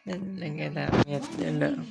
Dan kita lihat dulu.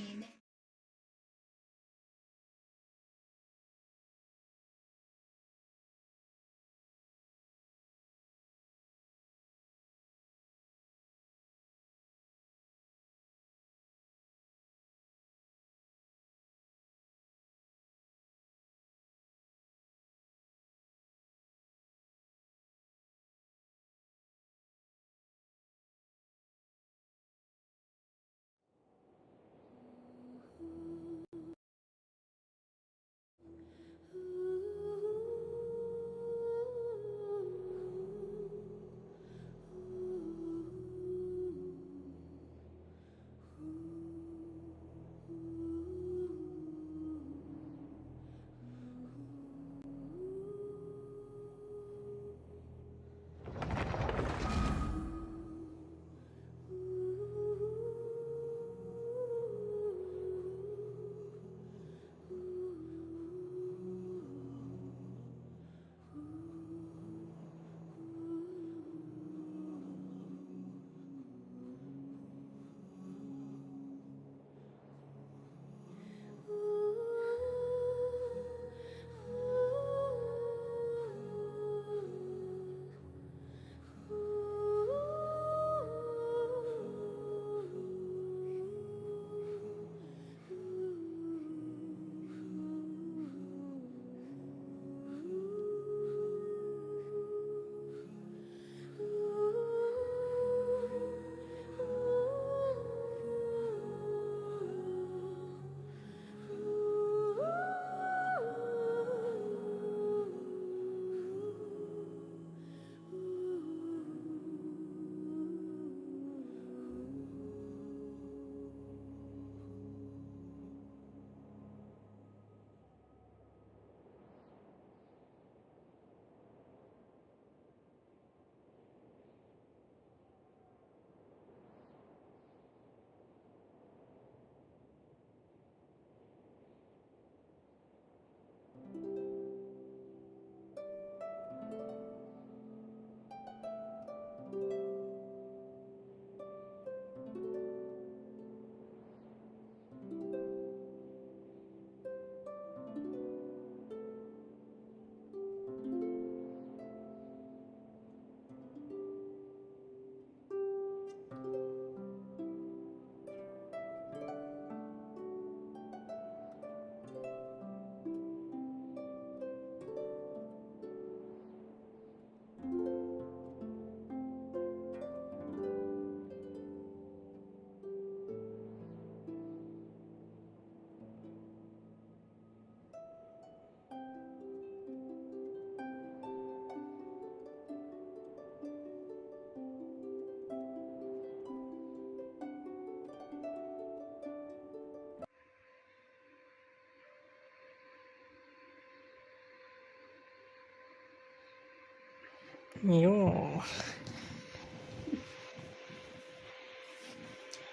Yo,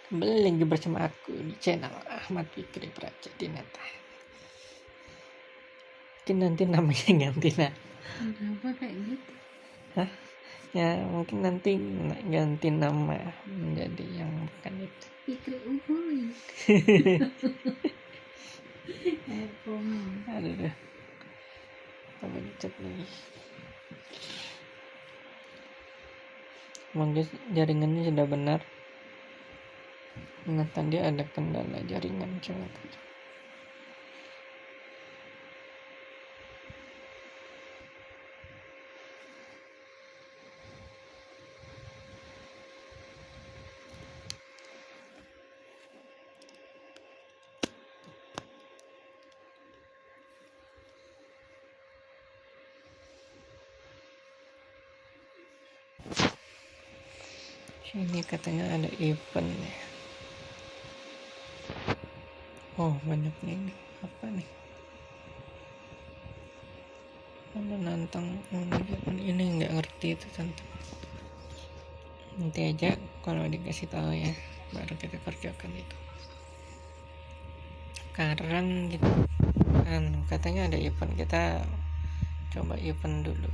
kembali lagi bersama aku di channel Ahmad Fikri Dinata. Mungkin nanti namanya ganti nak. Kenapa kayak gitu? Hah? Ya mungkin nanti ganti nama menjadi yang bukan itu. Fikri Uhuy. Aduh, apa chat lagi? Semoga jaringannya sudah benar. Nah, tadi ada kendala jaringan coba. Ini katanya ada event ya. Oh banyak nih ini. Apa nih? Ada nantang event ini nggak ngerti itu tante. Nanti aja kalau dikasih tahu ya baru kita kerjakan itu. Sekarang gitu kan katanya ada event, kita coba event dulu.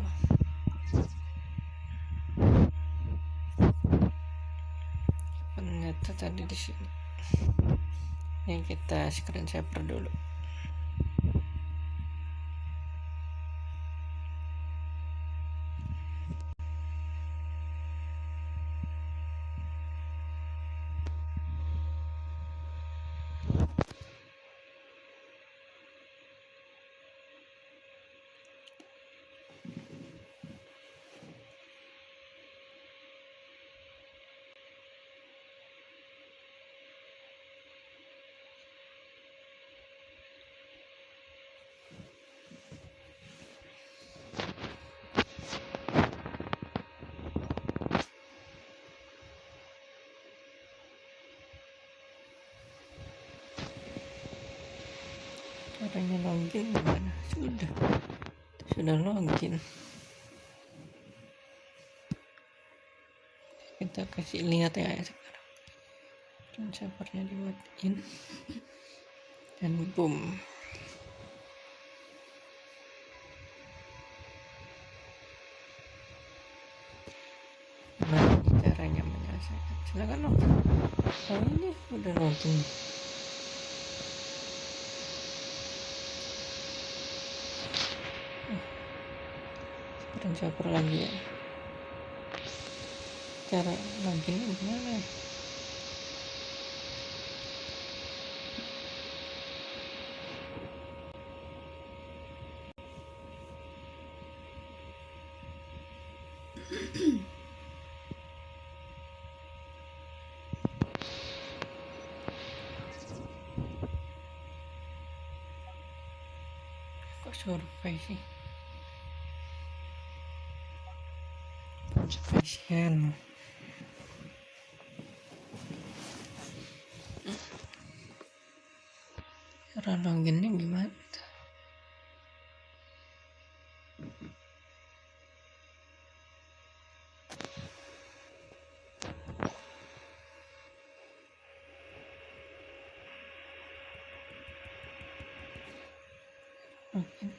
Eventnya itu tadi di sini. Ini kita screensaver dulu. Caranya login gimana? Sudah login. Kita kasih lihat ya sekarang. Transfernya dimatiin dan boom. Nah, ini caranya menyelesaikan. Silakan login. Oh, ini udah login. Transfer lagi ya. Cara loginnya gimana ya? Kok survei sih? Spesial. Cara loginnya gimana? Login.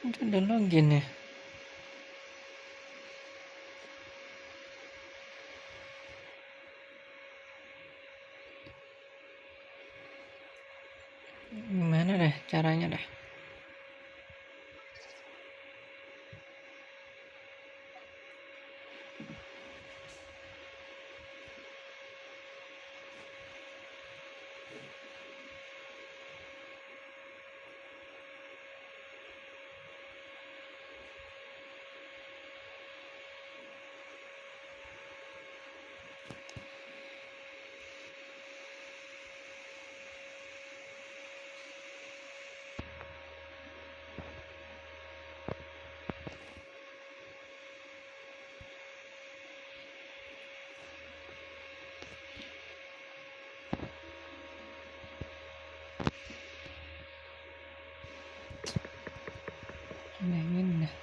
Itu udah login ya. Gimana deh caranya dah? Aneh dah.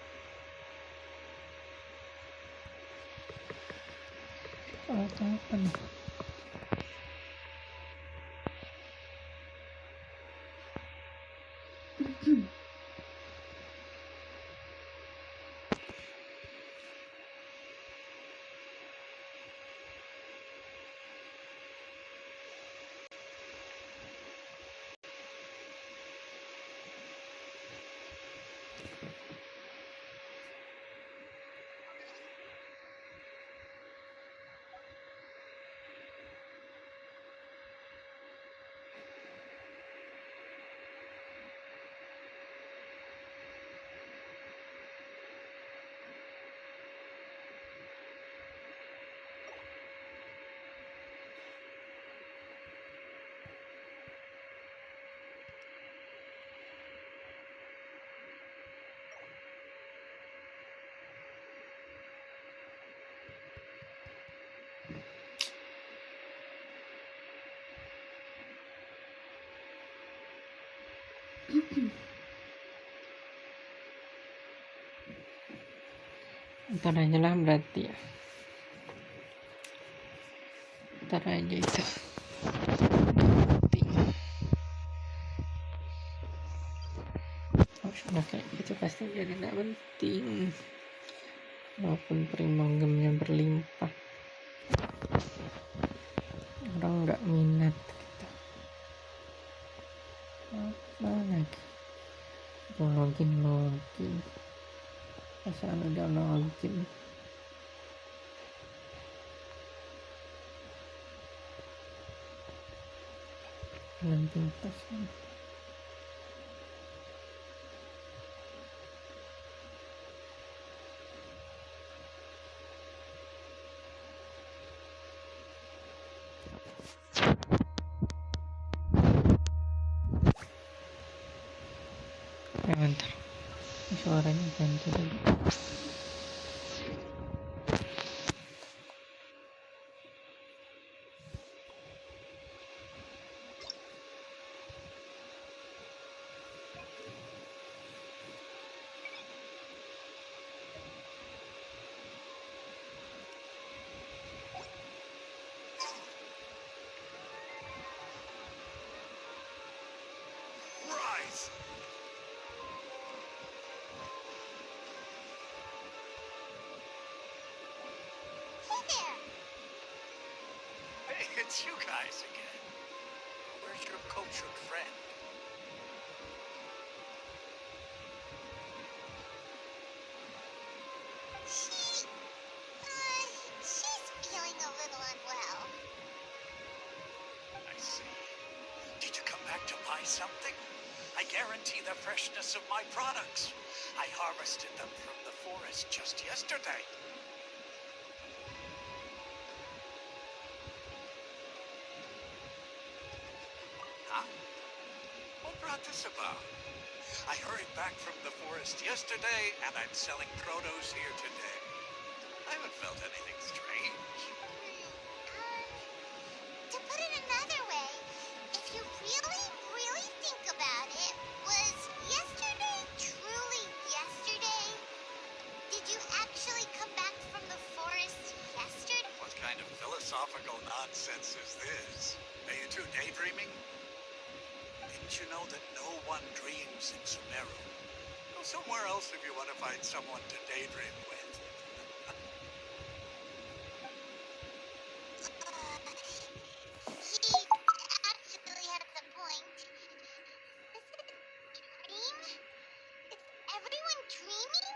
Atau apa nih? Ntar aja lah berarti ya. Ntar aja itu. Penting. Oh, sudah kayak gitu pasti jadi nggak penting. Walaupun primogemnya berlimpah, orang nggak minat gitu. Apa lagi? Login. Asal udah login. Landing pas kan. Bentar, suaranya ganti dulu. Rise! Hey there! Hey, it's you guys again. Where's your coach and friend? She's feeling a little unwell. I see. Did you come back to buy something? I guarantee the freshness of my products. I harvested them from the forest just yesterday. Huh? What brought this about? I hurried back from the forest yesterday, and I'm selling produce here today. I haven't felt anything strange. To put it another way, if you really think about it, was yesterday truly yesterday? Did you actually come back from the forest yesterday? What kind of philosophical nonsense is this? Are you two daydreaming? Didn't you know that no one dreams in Sumeru? Go somewhere else if you want to find someone to daydream with. He actually has a point. Is it a dream? Is everyone dreaming?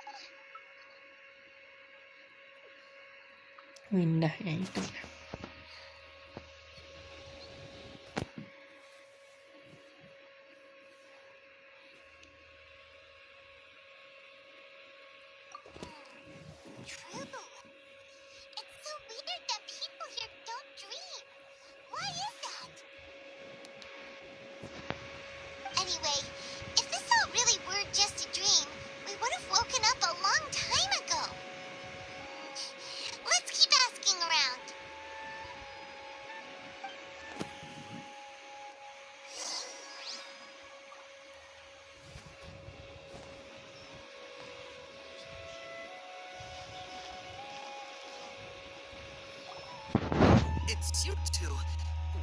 Windah ya itu. True. It's so weird that people here don't dream. Why is that? Anyway, if this all really were just a dream, we would have woken up a long time ago. Let's keep asking around. It's you two.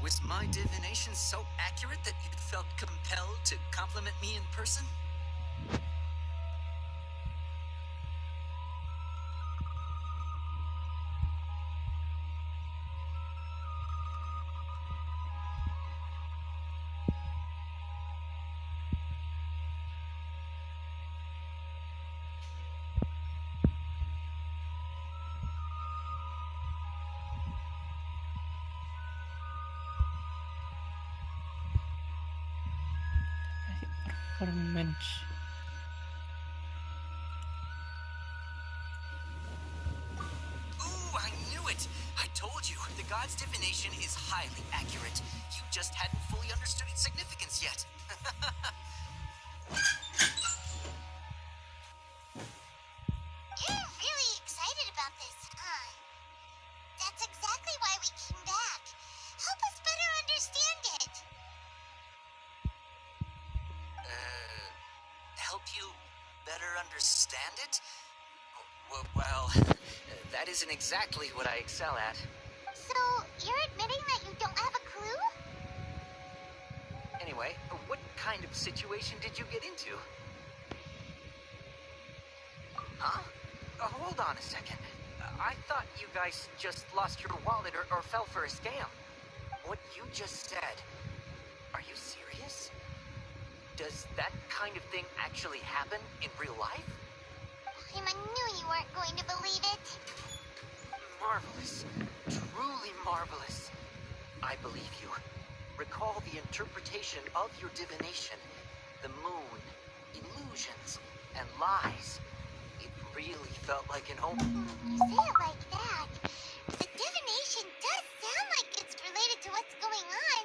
Was my divination so accurate that you felt compelled to compliment me in person? Performance. Ooh, I knew it! I told you, the god's divination is highly accurate. You just hadn't fully understood its significance yet. You're really excited about this, huh? That's exactly why we came back. Help us better understand it. That isn't exactly what I excel at. So, you're admitting that you don't have a clue? Anyway, what kind of situation did you get into? Huh? Hold on a second. I thought you guys just lost your wallet or fell for a scam. What you just said, are you serious? Does that kind of thing actually happen in real life? I knew you weren't going to believe it. Marvelous. Truly marvelous. I believe you. Recall the interpretation of your divination. The moon, illusions, and lies. It really felt like an omen. You say it like that. The divination does sound like it's related to what's going on.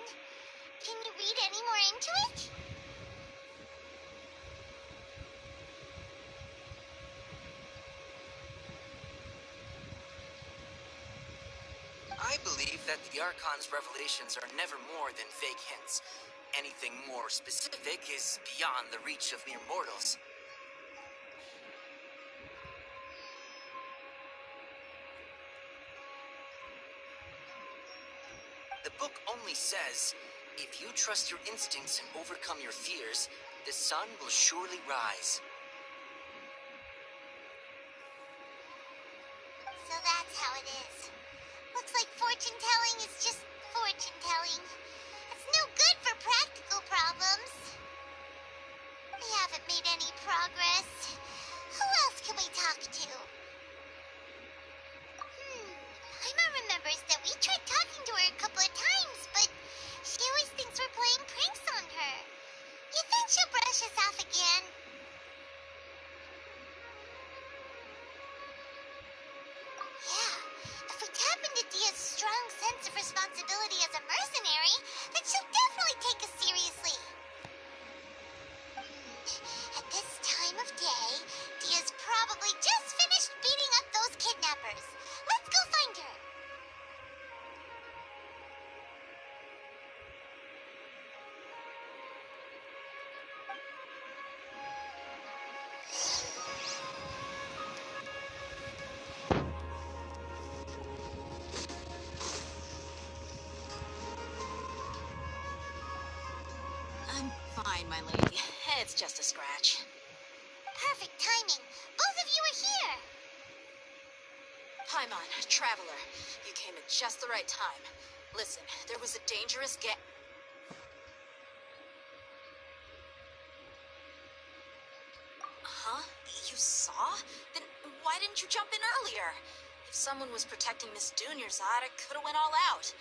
Can you read any more into it? I believe that the Archon's revelations are never more than vague hints. Anything more specific is beyond the reach of mere mortals. The book only says, if you trust your instincts and overcome your fears, the sun will surely rise. So that's how it is. Looks like fortune telling is just fortune telling. It's no good for practical problems. We haven't made any progress. Who else can we talk to? Paimon remembers that we tried talking to her a couple of times, but she always thinks we're playing pranks on her. You think she'll brush us off again? Yeah, if we tap into Dia's strong sense of responsibility as a mercenary, then she'll definitely take us seriously. At this time of day, Dia's probably just finished beating up those kidnappers. Let's go find her. I'm fine, my lady. It's just a scratch. Perfect timing. Both of you are here. Paimon, traveler. You came at just the right time. Listen, there was a dangerous Huh? You saw? Then why didn't you jump in earlier? If someone was protecting Miss Dunyarzad, I could have went all out.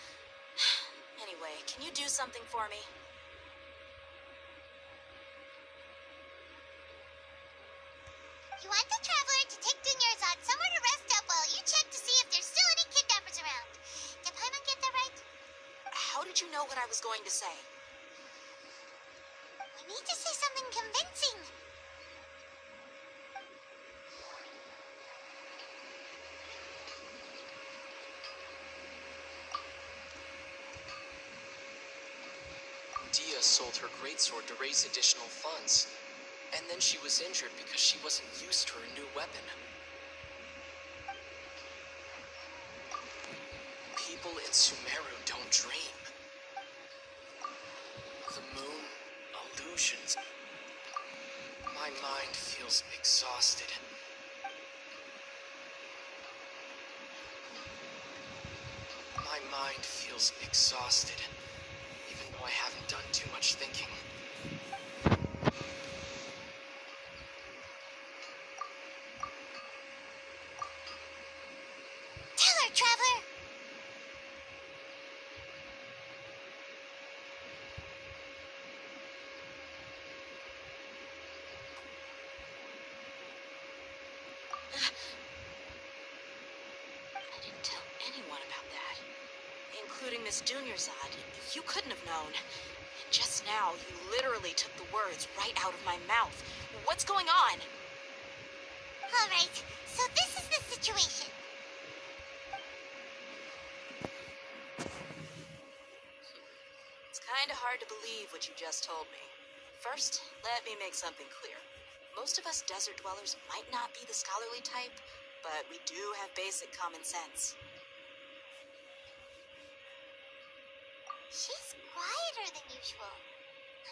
Anyway, can you do something for me? You want the traveler to take Dunyarzad somewhere to rest up while you check to see if there's still any kidnappers around. Did Paimon get that right? How did you know what I was going to say? We need to say something convincing. Dia sold her greatsword to raise additional funds. And then she was injured because she wasn't used to her new weapon. People in Sumeru don't dream. The moon, illusions. My mind feels exhausted. My mind feels exhausted, even though I haven't done too much thinking. Tell her, traveler. I didn't tell anyone about that. Including Miss Dunyarzad. You couldn't have known. And just now, you literally took the words right out of my mouth. What's going on? All right, so this is the situation. It's kind of hard to believe what you just told me. First, let me make something clear. Most of us desert dwellers might not be the scholarly type, but we do have basic common sense. She's quieter than usual,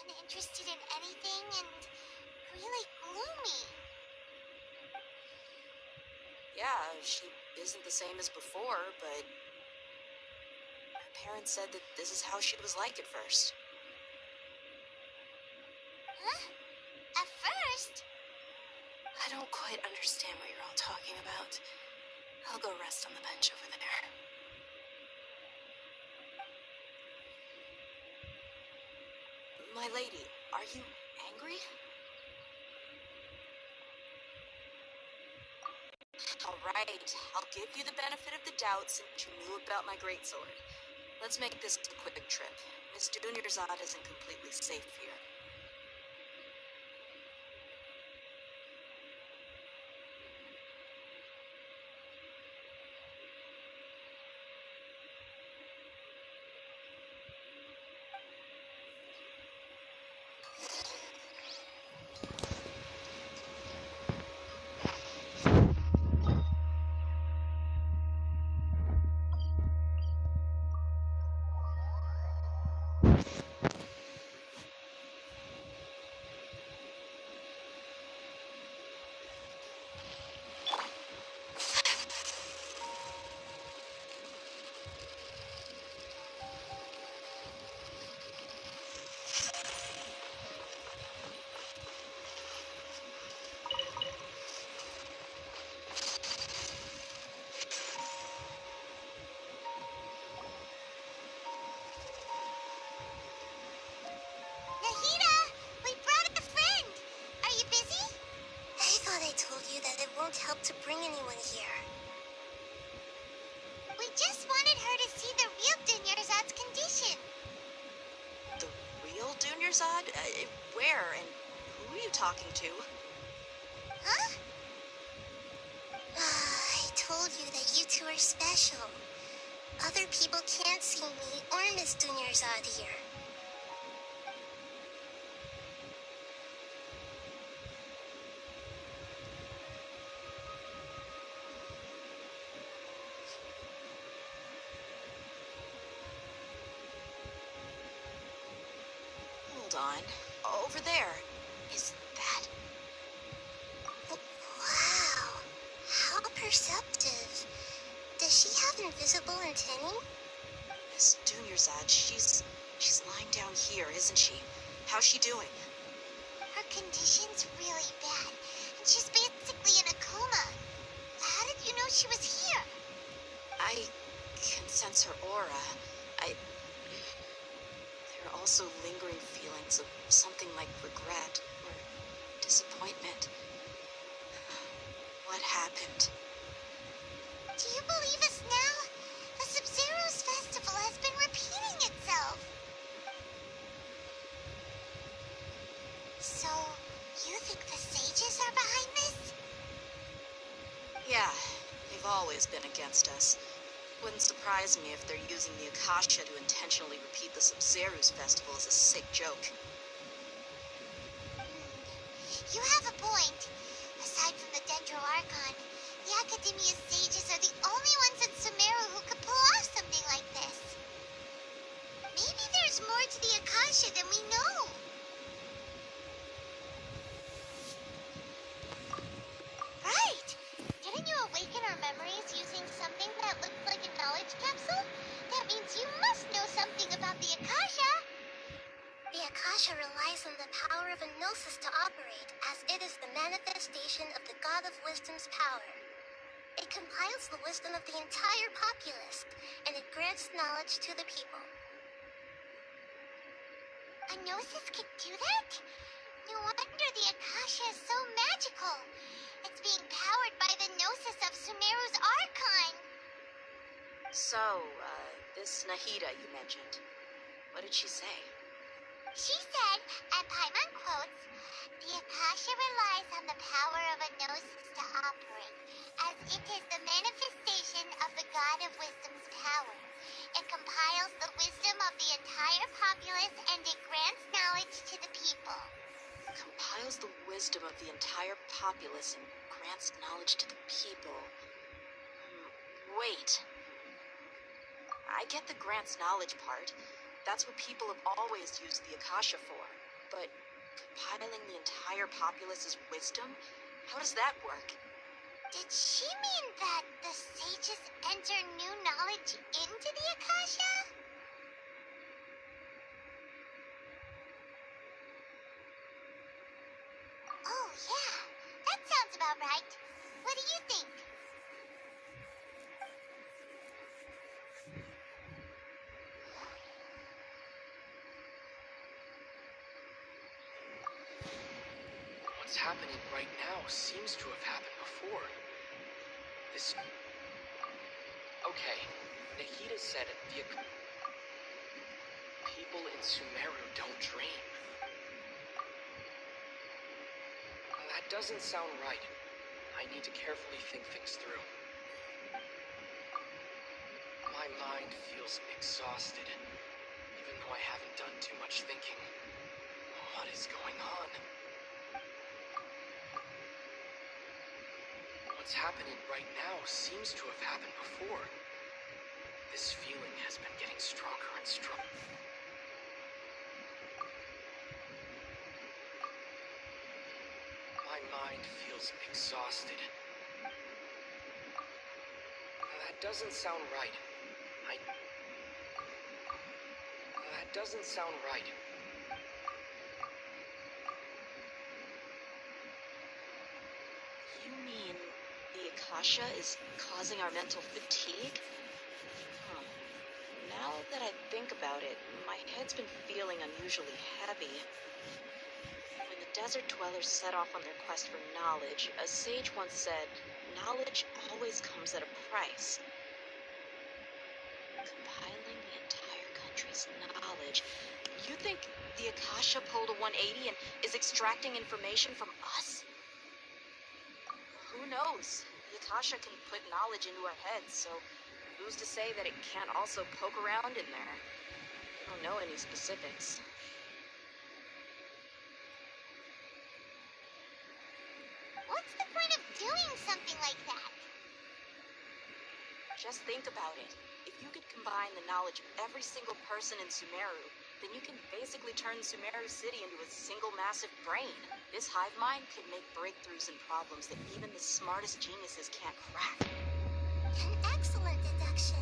uninterested in anything, and really gloomy. Yeah, she isn't the same as before, but her parents said that this is how she was like at first. Huh? At first? I don't quite understand what you're all talking about. I'll go rest on the bench over there. My lady, are you angry? All right, I'll give you the benefit of the doubt since you knew about my greatsword. Let's make this a quick trip. Miss Dunyarzad isn't completely safe here. Nahida, we brought a friend. Are you busy? I thought I told you that it won't help to bring anyone here. We just wanted her to see the real Dunyarzad's condition. The real Dunyarzad? Where and who are you talking to? Huh? I told you that you two are special. Other people can't see me or Miss Dunyarzad here. Hold on. Over there. Is that... Wow. How perceptive. Does she have invisible antennae? Miss Dunyarzad, she's lying down here, isn't she? How's she doing? Her condition's really bad, and she's basically in a coma. How did you know she was here? I can sense her aura. There are also lingering feelings of something like regret or disappointment. What happened? Do you believe us now? The Sub-Zero's festival has been repeating itself. So, you think the sages are behind this? Yeah, they've always been against us. Wouldn't surprise me if they're using the Akasha to intentionally repeat the Sub-Zero's festival as a sick joke. You have a point. Aside from the Dendro Archon, the Academia's sages are the only ones in Sumeru who could pull off something like this. Maybe there's more to the Akasha than we know. Right! Didn't you awaken our memories using something that looks like a knowledge capsule? That means you must know something about the Akasha! The Akasha relies on the power of a gnosis to operate, as it is the manifestation of the God of Wisdom's power. It compiles the wisdom of the entire populace, and it grants knowledge to the people. A gnosis could do that? No wonder the Akasha is so magical. It's being powered by the gnosis of Sumeru's Archon. So, this Nahida you mentioned, what did she say? She said, and Paimon quotes, the Akasha relies on the power of a gnosis to operate, as it is the manifestation of the God of Wisdom's power. It compiles the wisdom of the entire populace and it grants knowledge to the people. Compiles the wisdom of the entire populace and grants knowledge to the people. Wait. I get the grants knowledge part. That's what people have always used the Akasha for. But compiling the entire populace's wisdom? How does that work? Did she mean that the sages enter new knowledge into the Akasha? Oh, yeah. That sounds about right. What do you think? What's happening right now seems to have happened before. This... Okay, Nahida said it. The people in Sumeru don't dream. That doesn't sound right. I need to carefully think things through. My mind feels exhausted, even though I haven't done too much thinking. What is going on? What's happening right now seems to have happened before. This feeling has been getting stronger and stronger. My mind feels exhausted. That doesn't sound right. That doesn't sound right. You mean the Akasha is causing our mental fatigue? Huh. Now that I think about it, my head's been feeling unusually heavy. When the desert dwellers set off on their quest for knowledge, a sage once said, knowledge always comes at a price. Compiling the entire country's knowledge. You think the Akasha pulled a 180 and is extracting information from us? Who knows? The Akasha can put knowledge into our heads, so who's to say that it can't also poke around in there? I don't know any specifics. What's the point of doing something like that? Just think about it. If you could combine the knowledge of every single person in Sumeru, then you can basically turn Sumeru City into a single massive brain. This hive mind could make breakthroughs in problems that even the smartest geniuses can't crack. An excellent deduction.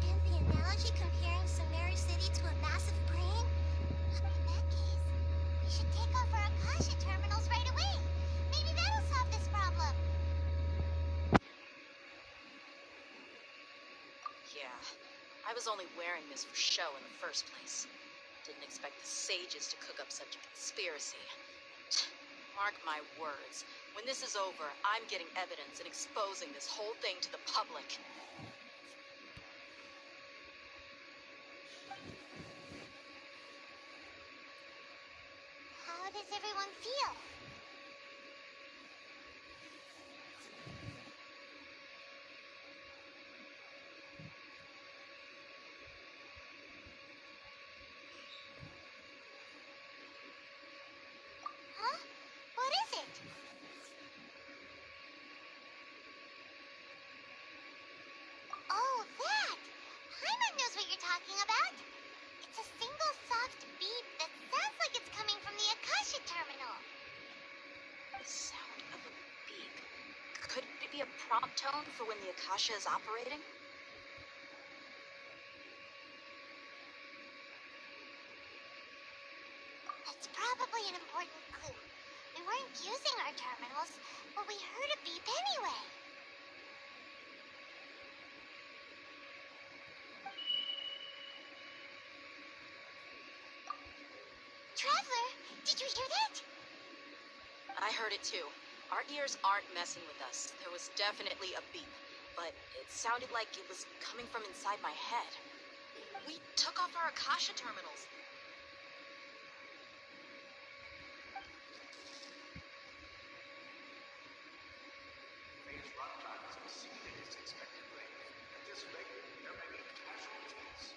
And the analogy comparing Sumeru City to a massive brain? In that case, we should take off our Akasha terminals right away. Maybe that'll solve this problem. Yeah, I was only wearing this for show in the first place. Didn't expect the sages to cook up such a conspiracy. Mark my words, when this is over, I'm getting evidence and exposing this whole thing to the public. How does everyone feel? Huh? What is it? Oh, that! Paimon knows what you're talking about. It's a single soft beep that sounds like it's coming from the Akasha terminal. The sound of a beep. Could it be a prompt tone for when the Akasha is operating? It's probably an important clue. We weren't using our terminals, but we heard a beep anyway. Traveler, did you hear that? I heard it too. Our ears aren't messing with us. There was definitely a beep, but it sounded like it was coming from inside my head. We took off our Akasha terminals. Phase runtime has exceeded its expected rate. At this rate, there may be casualties.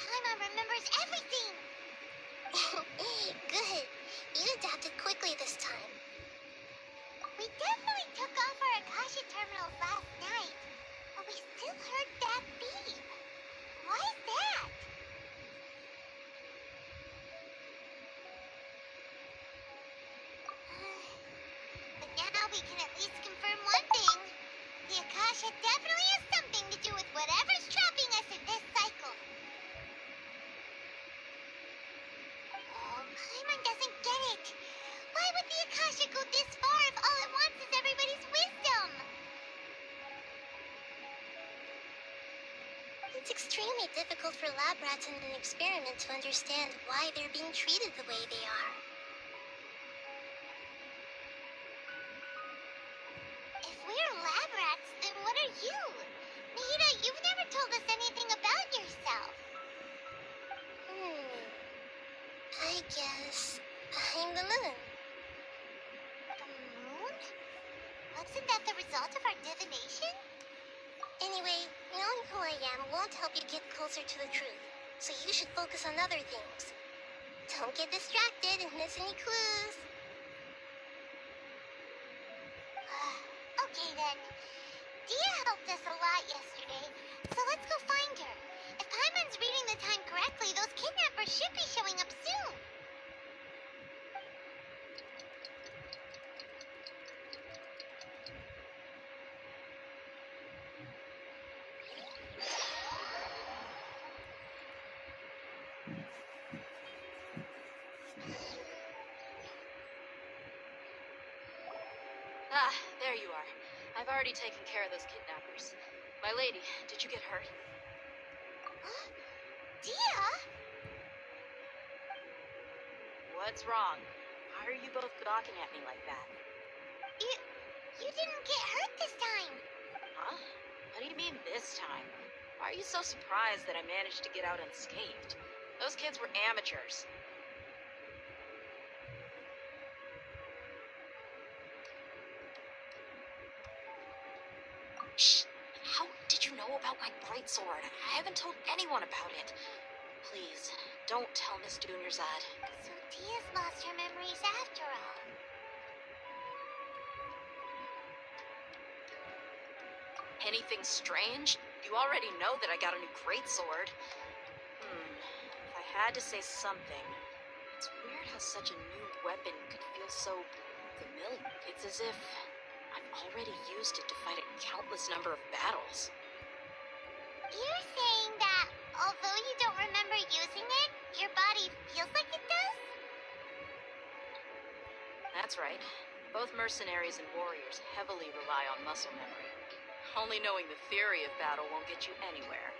Paimon remembers everything! Good. You adapted quickly this time. We definitely took off our Akasha terminals last night, but we still heard that beep. Why is that? But now we can at least confirm one thing. The Akasha definitely has something to do with whatever's trapping us in this cycle. Oh, Paimon doesn't get it. Why would the Akasha go this far if all it wants is everybody's wisdom? It's extremely difficult for lab rats in an experiment to understand why they're being treated the way they are. If we're lab rats, then what are you? Nahida, you've never told us anything about yourself. I guess I'm the moon. The moon? Wasn't that the result of our divination? Anyway, knowing who I am won't help you get closer to the truth, so you should focus on other things. Don't get distracted and miss any clues. Okay then. Dia helped us a lot yesterday, so let's go find her. If Paimon's reading the time correctly, those kidnappers should be showing up soon. Ah, there you are. I've already taken care of those kidnappers. My lady, did you get hurt? Huh? Dia? What's wrong? Why are you both gawking at me like that? You didn't get hurt this time. Huh? What do you mean this time? Why are you so surprised that I managed to get out unscathed? Those kids were amateurs. Shh! How did you know about my greatsword? I haven't told anyone about it. Please, don't tell Miss Dunyarzad. So Dia's lost her memories after all. Anything strange? You already know that I got a new greatsword. If I had to say something, it's weird how such a new weapon could feel so familiar. It's as if I've already used it to fight a countless number of battles. You're saying that although you don't remember using it, your body feels like it does? That's right. Both mercenaries and warriors heavily rely on muscle memory. Only knowing the theory of battle won't get you anywhere.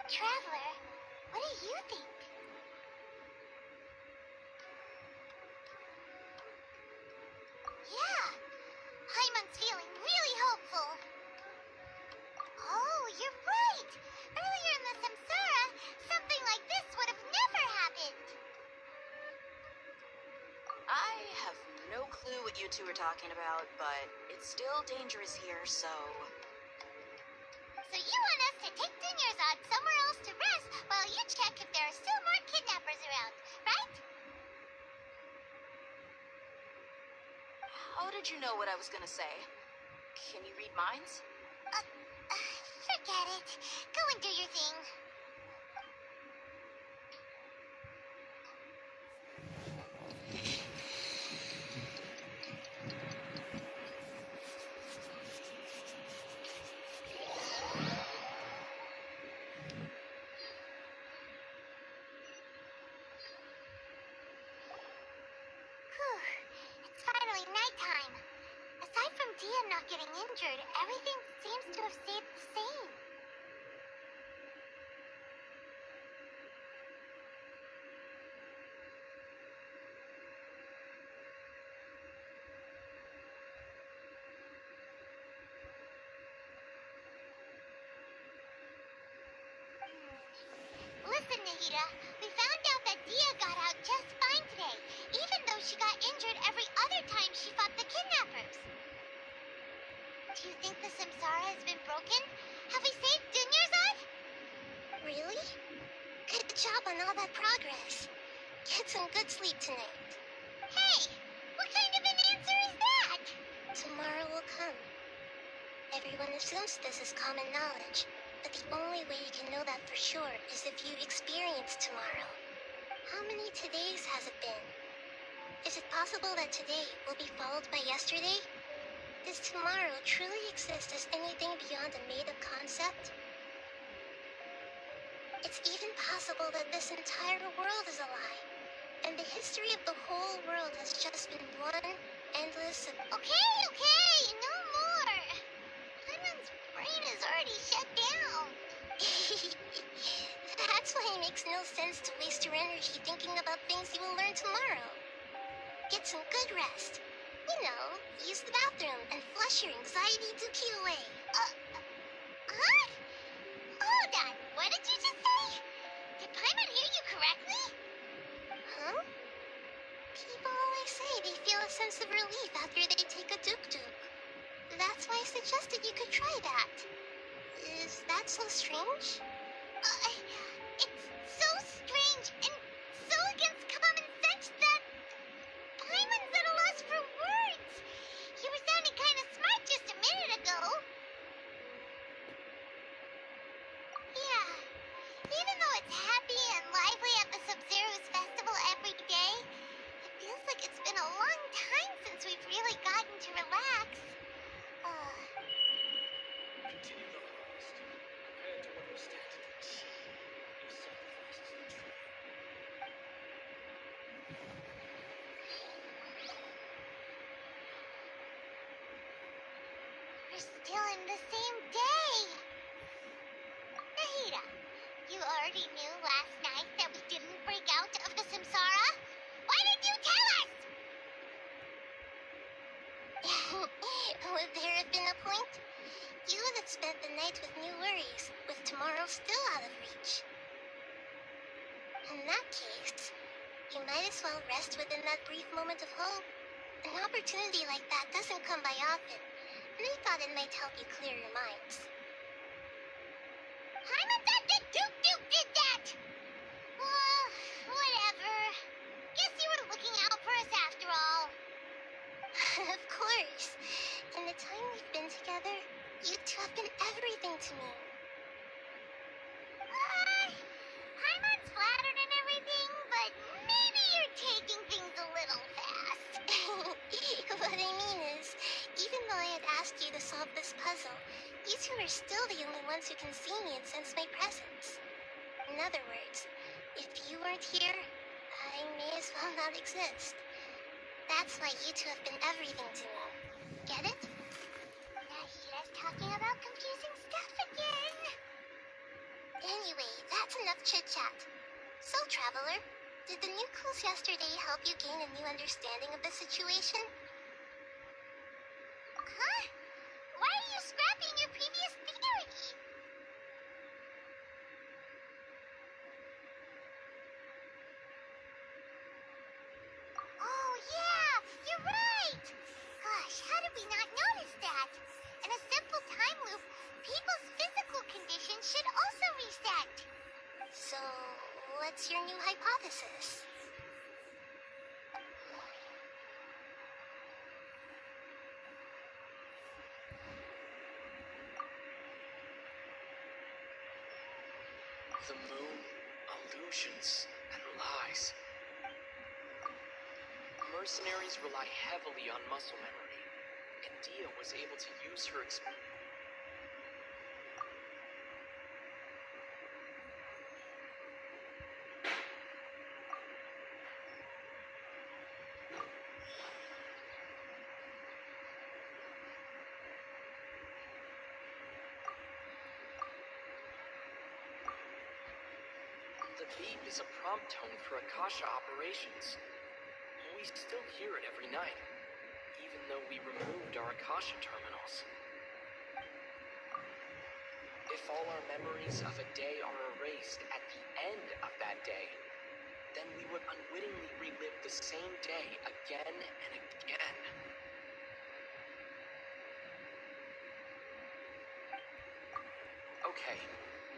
Traveler, what do you think? Yeah, Paimon's feeling really hopeful. Oh, you're right. Earlier in the Samsara, something like this would have never happened. I have no clue what you two are talking about, but it's still dangerous here, so... So you want us to take Dunyarzad somewhere else to rest while you check if there are still more kidnappers around, right? How did you know what I was gonna say? Can you read minds? Forget it. Go and do your thing. It's finally nighttime. Aside from Dia not getting injured, everything seems to have stayed the same. Listen, Nahida, we found out that Dia got out just fine today, even though she got injured every other time she fought the kidnappers. Do you think the Samsara has been broken? Have we saved Dunyarzad? Really? Good job on all that progress. Get some good sleep tonight. Hey, what kind of an answer is that? Tomorrow will come. Everyone assumes this is common knowledge, but the only way you can know that for sure is if you experience tomorrow. How many todays has it been? Is it possible that today will be followed by yesterday? Does tomorrow truly exist as anything beyond a made-up concept? It's even possible that this entire world is a lie, and the history of the whole world has just been one endless... Okay, no more! Hyman's brain is already shut down. That's why it makes no sense to waste your energy thinking about things you will learn tomorrow. Get some good rest. You know, use the bathroom and flush your anxiety dookie away. Huh? Hold on, what did you just say? Did Paimon hear you correctly? Huh? People always say they feel a sense of relief after they take a duk-duk. That's why I suggested you could try that. Is that so strange? It's so strange and so against common sense that Paimon's at a loss for words. You were sounding kind of smart just a minute ago. Yeah, even though it's happy and lively at the Sub-Zero's festival every day, it feels like it's been a long time since we've really gotten to relax. Continue the harvest. Prepare to understand that you sacrificed the tree. We're still in the same day. Nahida, you already knew last night that we didn't break out of the samsara? Why did you tell us? Would there have been a point? You would have spent the night with new worries, with tomorrow still out of reach. In that case, you might as well rest within that brief moment of hope. An opportunity like that doesn't come by often, and I thought it might help you clear your minds. Paimon thought that Duke did that! Whatever. Guess you were looking out for us after all. Of course. In the time we've been together, you two have been everything to me. Paimon's flattered and everything, but maybe you're taking things a little fast. What I mean is, even though I had asked you to solve this puzzle, you two are still the only ones who can see me and sense my presence. In other words, if you weren't here, I may as well not exist. That's why you two have been everything to me. Get it? Nahida's talking about confusing stuff again. Anyway, that's enough chit-chat. So, Traveler, did the new clues yesterday help you gain a new understanding of the situation? Huh? Why are you scrapping your previous theory? Oh, yeah! You're right! Gosh, how did we not notice that? In a simple time loop, people's physical condition should also reset. So, what's your new hypothesis? The moon, illusions, and lies. Mercenaries rely heavily on muscle memory, and Dia was able to use her The beep is a prompt tone for Akasha operations. We still hear it every night, even though we removed our Akasha terminals. If all our memories of a day are erased at the end of that day, then we would unwittingly relive the same day again and again. Okay,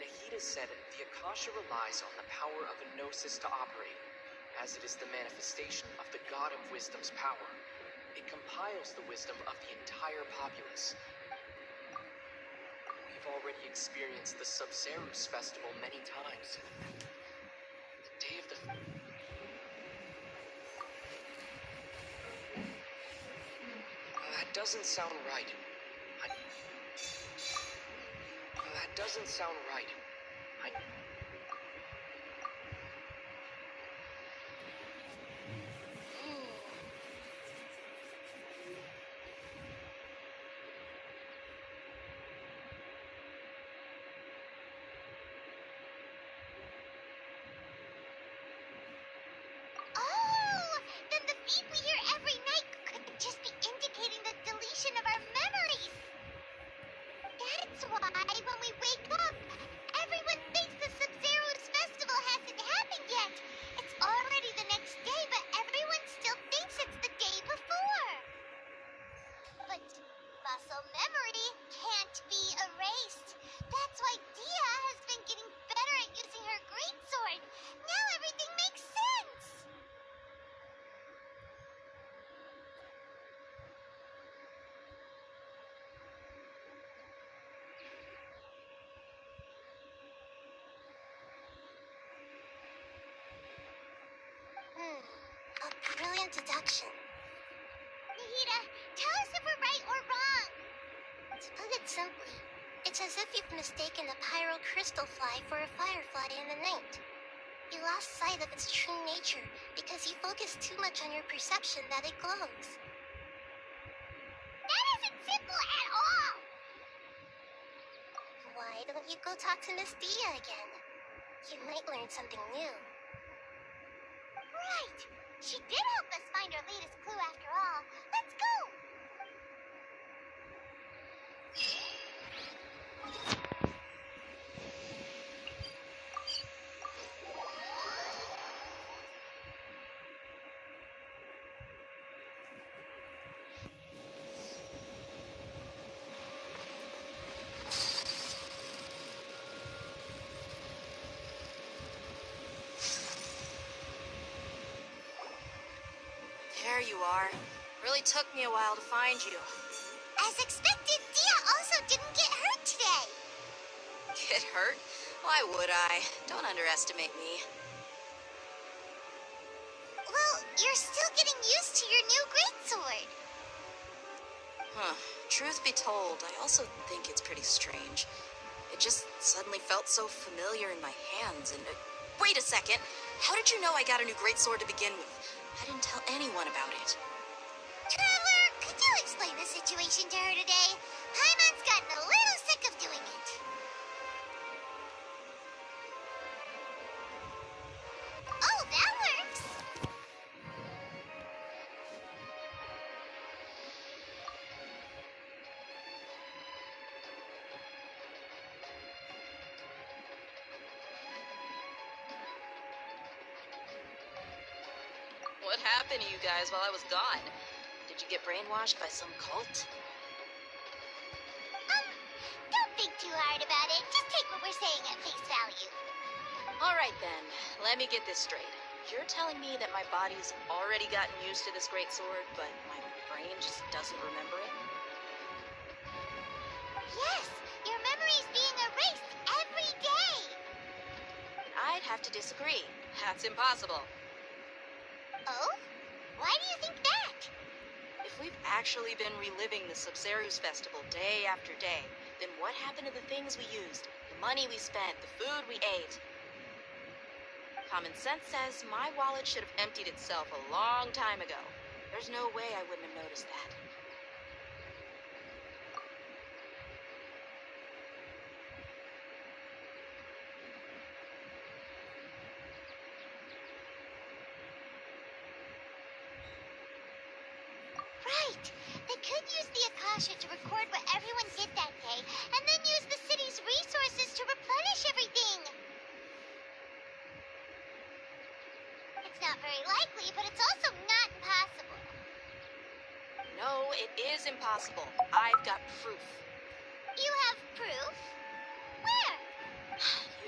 Nahida said the Akasha relies on the power of a gnosis to operate, as it is the manifestation of the God of Wisdom's power. It compiles the wisdom of the entire populace. We've already experienced the Seru's festival many times. The day of the... That doesn't sound right. That doesn't sound right. Oh, then the beep we hear every night could just be indicating the deletion of our memories. That's why when we wake up, everyone thinks the Sub-Zero's festival hasn't happened yet. It's already the next day, but everyone still thinks it's the day before. But muscle memory can't be erased. That's why Dia has been getting better at using her greatsword. Now everything makes sense. A brilliant deduction. Nahida, tell us if we're right or wrong. To put it simply, it's as if you've mistaken a pyro crystal fly for a firefly in the night. You lost sight of its true nature because you focused too much on your perception that it glows. That isn't simple at all! Why don't you go talk to Miss Dia again? You might learn something new. Right! She did help us find our latest clue after all. Let's go! There you are. Really took me a while to find you. As expected, Dia also didn't get hurt today. Get hurt? Why would I? Don't underestimate me. Well, you're still getting used to your new greatsword. Huh. Truth be told, I also think it's pretty strange. It just suddenly felt so familiar in my hands and... wait a second! How did you know I got a new greatsword to begin with? I didn't tell anyone about it. Traveler, could you explain the situation to her today? Paimon's gotten a little sick of doing it. Oh, that works. What happened to you guys while I was gone? Did you get brainwashed by some cult? Don't think too hard about it. Just take what we're saying at face value. Alright then, let me get this straight. You're telling me that my body's already gotten used to this greatsword, but my brain just doesn't remember it? Yes, your memory's being erased every day. I'd have to disagree. That's impossible. Oh? Why do you think that? If we've actually been reliving the Sub-Zeru's festival day after day, then what happened to the things we used, the money we spent, the food we ate? Common sense says my wallet should have emptied itself a long time ago. There's no way I wouldn't have noticed that. Right. They could use the Akasha to record what everyone did that day, and then use the city's resources to replenish everything. It's not very likely, but it's also not impossible. No, it is impossible. I've got proof. You have proof? Where?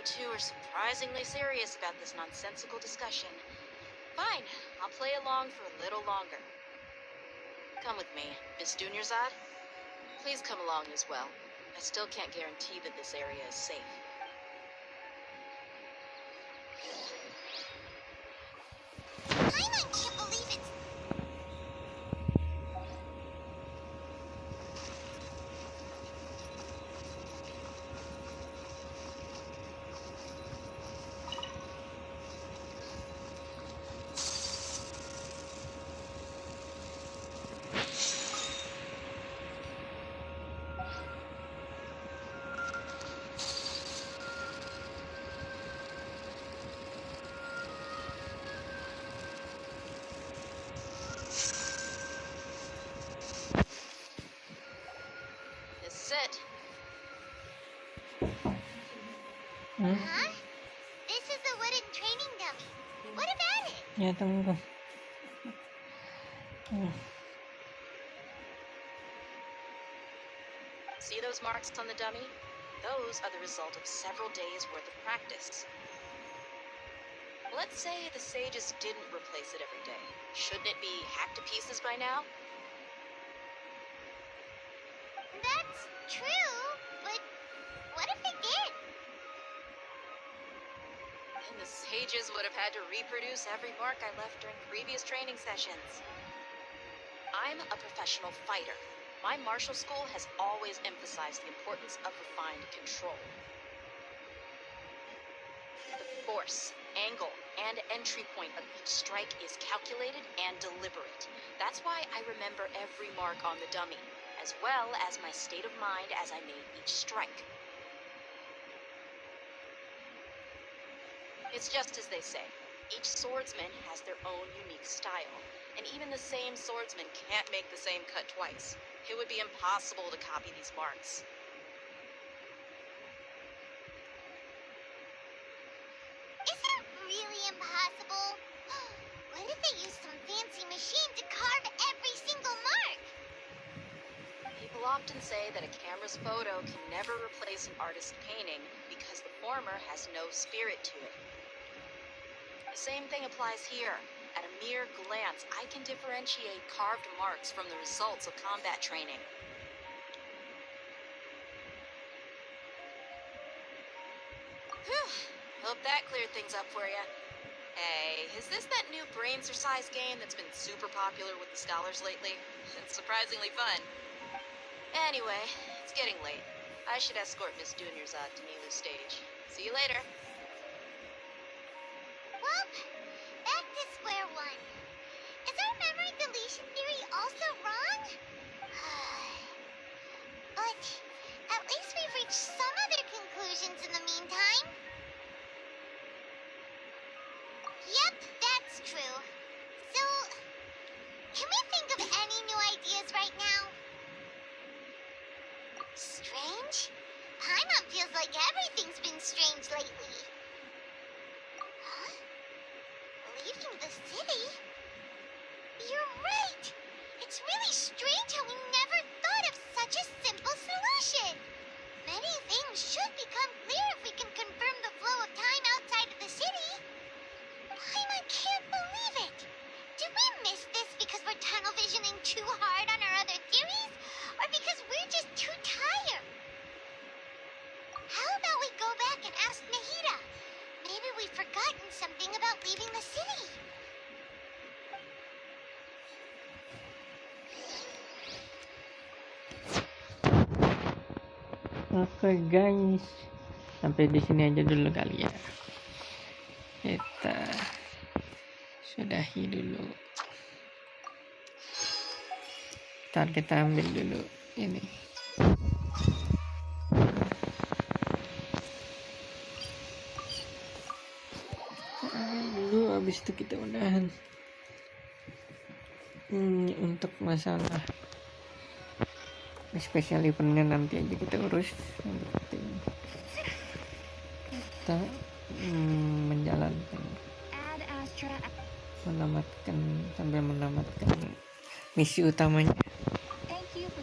two are surprisingly serious about this nonsensical discussion. Fine, I'll play along for a little longer. Come with me, Miss Dunyarzad. Please come along as well. I still can't guarantee that this area is safe. Paimon can't believe it's... This is it. Huh? This is the wooden training dummy. What about it? Ya tunggu. See those marks on the dummy? Those are the result of several days worth of practice. Let's say the sages didn't replace it every day. Shouldn't it be hacked to pieces by now? That's true, but what if they did? Then the sages would have had to reproduce every mark I left during previous training sessions. I'm a professional fighter. My martial school has always emphasized the importance of refined control. The force, angle, and entry point of each strike is calculated and deliberate. That's why I remember every mark on the dummy, as well as my state of mind as I made each strike. It's just as they say. Each swordsman has their own unique style, and even the same swordsman can't make the same cut twice. It would be impossible to copy these marks. Is it really impossible? What if they use some fancy machine to carve every single mark? People often say that a camera's photo can never replace an artist's painting because the former has no spirit to it. The same thing applies here. At a mere glance, I can differentiate carved marks from the results of combat training. Whew. Hope that cleared things up for you. Hey, is this that new brain-exercise game that's been super popular with the scholars lately? It's surprisingly fun. Anyway, it's getting late. I should escort Miss Dunyarzad to Nilu's stage. See you later. Well, back to square one. Is our memory deletion theory also wrong? But at least we've reached some other conclusions in the meantime. Yep, that's true. So, can we think of any new ideas right now? Strange? Paimon feels like everything's been strange lately. Huh? Leaving the city? You're right! It's really strange how we never thought of such a simple solution! Many things should become clear if we can confirm the flow of time outside of the city. Paimon can't believe it! Did we miss this because we're tunnel visioning too hard on our other theories? Or because we're just too tired? How about we go back and ask Nahida? Maybe we've forgotten something about leaving the city. Oke guys, sampai di sini aja dulu kali ya. Kita sudahi dulu. Ntar kita ambil dulu ini. Dulu habis itu kita udahan. Untuk masalah special eventnya nanti aja kita urus. Untuk kita menjalankan menamatkan misi utamanya. Thank you for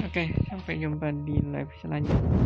Oke, sampai jumpa di live selanjutnya.